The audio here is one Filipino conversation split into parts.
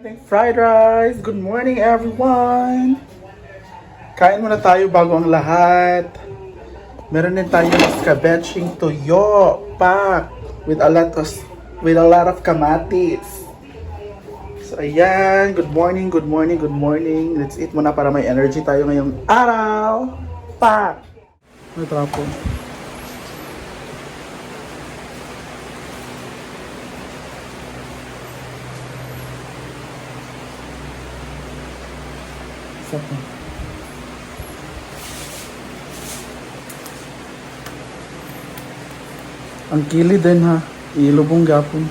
Fried rice! Good morning everyone! Kain muna tayo bago ang lahat. Meron din tayong scabeching toyo pack with a lot of kamatis. So ayan, good morning, good morning, good morning. Let's eat muna para may energy tayo ngayong araw. Pack! May trapo. Isa pa. Ang kili din ha. Ilubong gapon.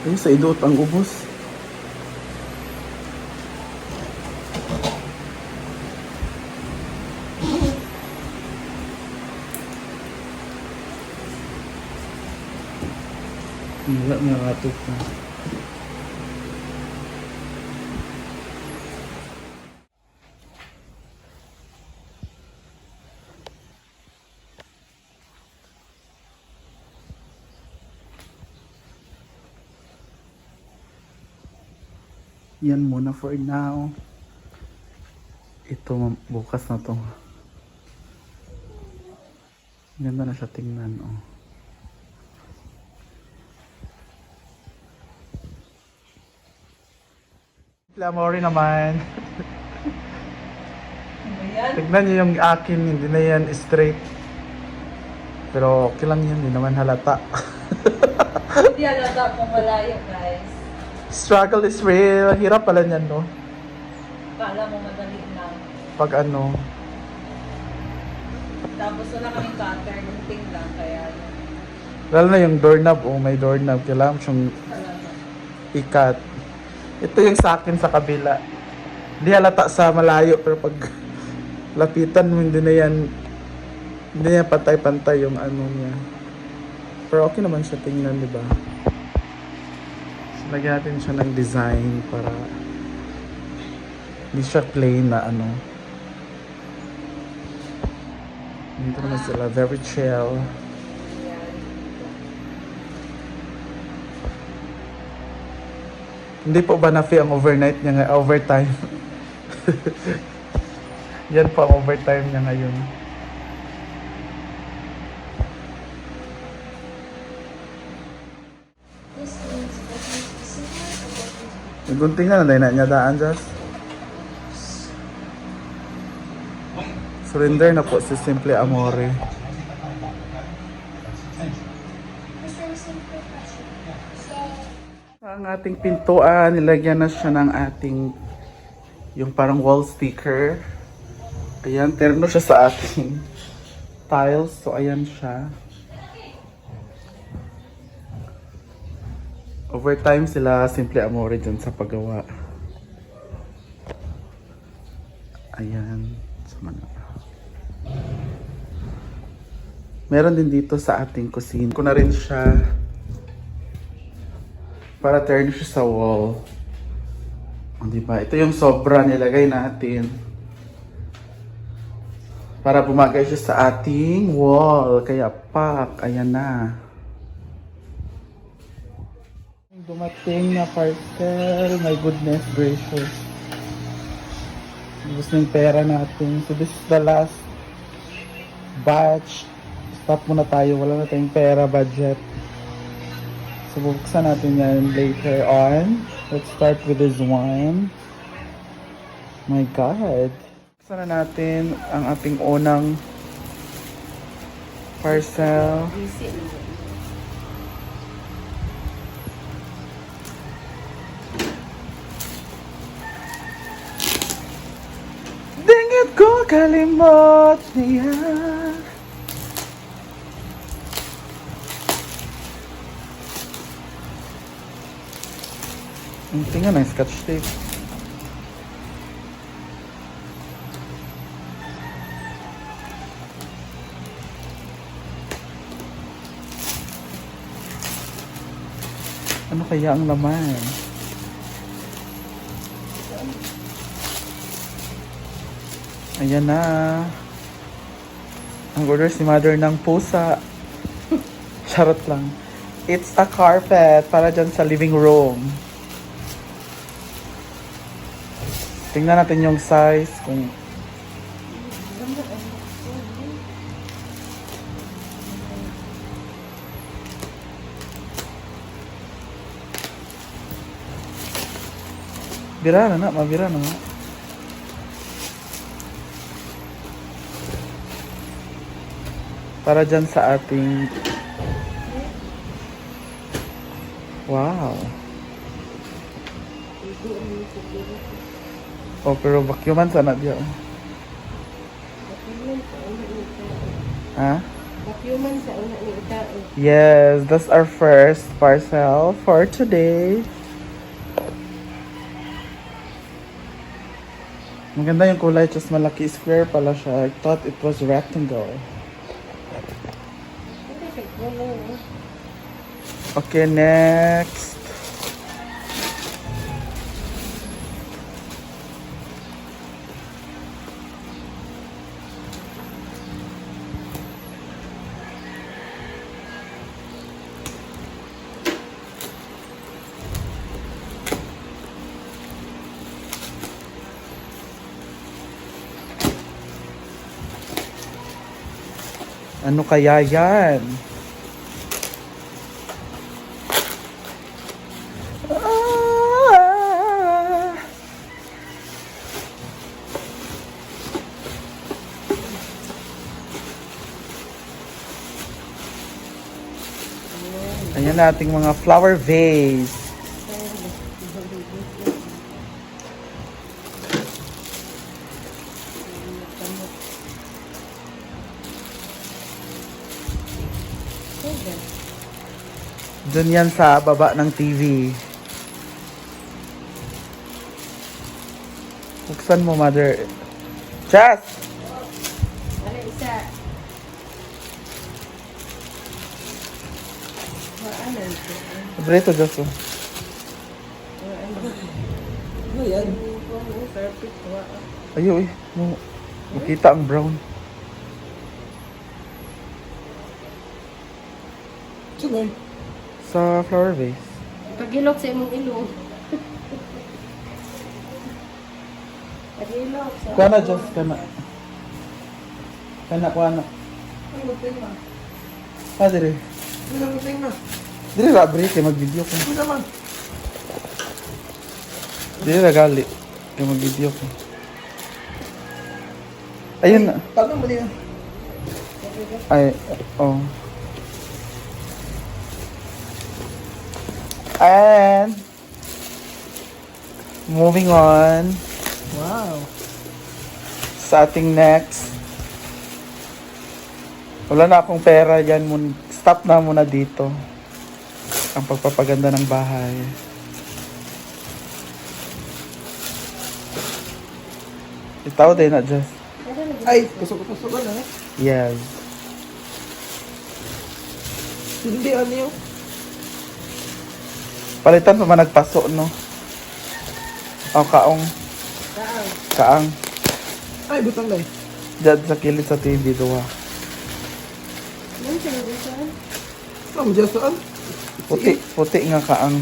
Ay, sa idot ang ubos. Wala mga katok na. Yan muna for now. Ito bukas na to. Ganda na siya tingnan, oh. Lamori naman. Tignan niyo yung akin, hindi na yan straight. Pero okay lang yan, hindi naman halata. Hindi halata kung malayo, guys. Struggle is real. Hirap pala niyan, no? Kala mo madali lang. Pag ano. Tapos wala kaming cutter, gunting lang, kaya Lalo na yung doorknob, oh, may doorknob. Kailangan siyang talaga. ikat. Ito yung sa akin sa kabila. Hindi halata sa malayo, pero pag lapitan mo, hindi na yan pantay-pantay yung ano niya. Pero okay naman siya tingnan, di ba? So, lagyan natin siya ng design para hindi siya plain na ano. Dito naman sila, very chill. Hindi po ba na-fee ang overnight niya ngayon? Overtime. Yan po ang overtime niya ngayon. Gunting na na niya daan, Josh. Surrender na po si Simple Amore. Ang ating pintuan, nilagyan na siya ng ating yung parang wall sticker. Ayan, terno siya sa ating tiles. So, ayan siya. Overtime sila Simple Amore dyan sa paggawa. Ayan. Sama na. Meron din dito sa ating kusina. Ko na rin siya para turn siya sa wall. O, diba? Ito yung sobra nilagay natin para bumagay siya sa ating wall. Kaya pak, ayan na. Dumating na parcel. My goodness gracious. Gusto yung pera natin. So this is the last batch. Stop muna tayo. Wala na tayong pera budget. So bubuksan natin yan later on. Let's start with this one. My God. Buksan na natin ang ating unang parcel. Dingit ko kalimot niya. Tingnan na, scotch tape. Ano kaya ang laman? Ayan na. Ang order si mother ng pusa. Charot lang. It's a carpet para dyan sa living room. Tingnan natin yung size kung bira na, mabira na nga. Para dyan sa ating... Wow. Oh, pero vacuuman sana diya. Ha? Vacuuman sa una ni ita. Yes, that's our first parcel for today. Maganda yung kulay, just malaki square pala siya. I thought it was rectangle. Okay, next. Ano kaya yan? Ah! Ayan na ating mga flower vase. Doon yan sa baba ng TV. Buksan mo, mother. Chas! Ano isa? Ano ito? Brito, Joso. Ano yan? Perfect. Ayo, makita ang brown. Sunod. Sa flower vase. Pagilok sa imong ilong. Pagilok sa... Kana, Jos, kana. Kana, kana. Ano tema? Ah, dire. Ano tema? Dire ra, break, kaya mag-video ko. Ano naman? Dire ra, gali. Kaya mag-video ko. Ayun na. Paano mo niya? Ay, oh. And moving on Wow. sa ating next. Wala na akong pera yan. Stop na muna dito ang pagpapaganda ng bahay. Itaw din na just. Ay, pasok-pasok na. Yes. Hindi ano yun? Palitan pa man nagpaso, no? O, kaong. Saan? Kaang. Ay, butang na eh. Diyan sa kilid sa TV, duwa. Ano siya nag-usan? Ang dyan saan? Puti nga kaang.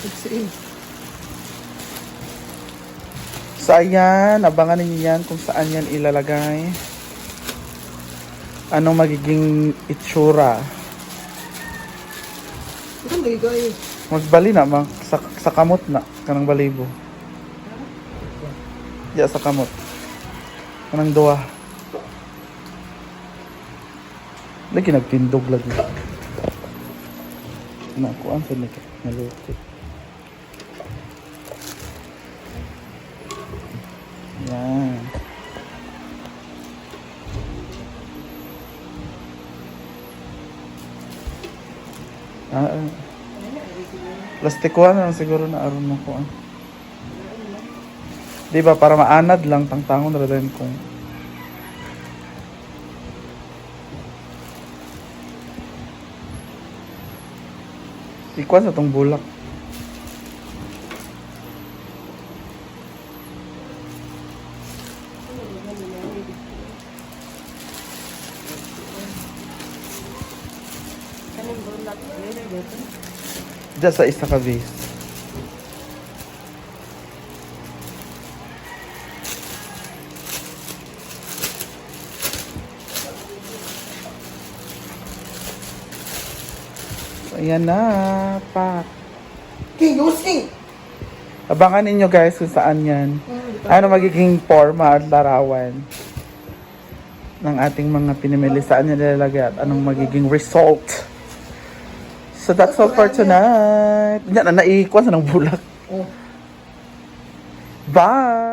Nagsiin. So, ayan. Abangan ninyo yan kung saan yan ilalagay. Anong magiging itsura. Ito may kayo. Magbali na, sa kamot na. Kanang balibo. Ya, sa kamot. Kanang duwa. Lagi nagtindog lagi. Nakuan sa naluto. Yan. Plastikuan na lang siguro na aron mo ko. Di ba para maanad lang tangtangon ra din kung ikuan sa tong bulak. Kaning bulak. Diyan sa isa ka base. So, ayan na, pak. King, using! Abangan ninyo guys kung saan yan. Ano magiging forma at larawan ng ating mga pinamili. Saan niya nilalagay at anong magiging result. So that's all for tonight. Yan na, naiikwan sa ng bulak. Oh. Bye!